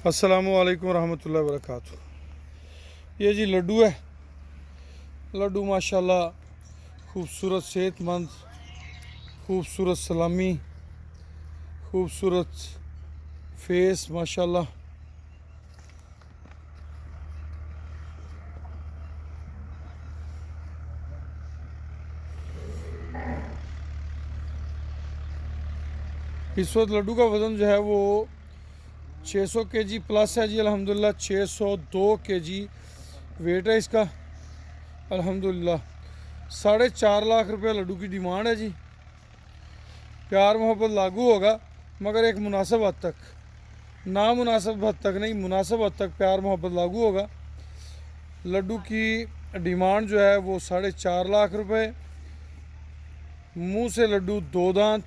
अस्सलामुअलैकुम रहमतुल्लाहि वबरकातुहू। ये जी लड्डू है। लड्डू माशाल्लाह खूबसूरत, सेहतमंद, खूबसूरत सलामी, खूबसूरत फेस माशाल्लाह। इस वक्त लड्डू का वज़न जो है वो 600 केजी प्लस है जी। अल्हम्दुलिल्लाह 602 केजी वेट है इसका अल्हम्दुलिल्लाह। 4.5 लाख रुपये लड्डू की डिमांड है जी। प्यार मोहब्बत लागू होगा मगर एक मुनासिब हद तक, ना मुनासिब हद तक नहीं, मुनासिब हद तक प्यार मोहब्बत लागू होगा। लड्डू की डिमांड जो है वो 4.5 लाख रुपये। मुंह से लड्डू, 2 दांत,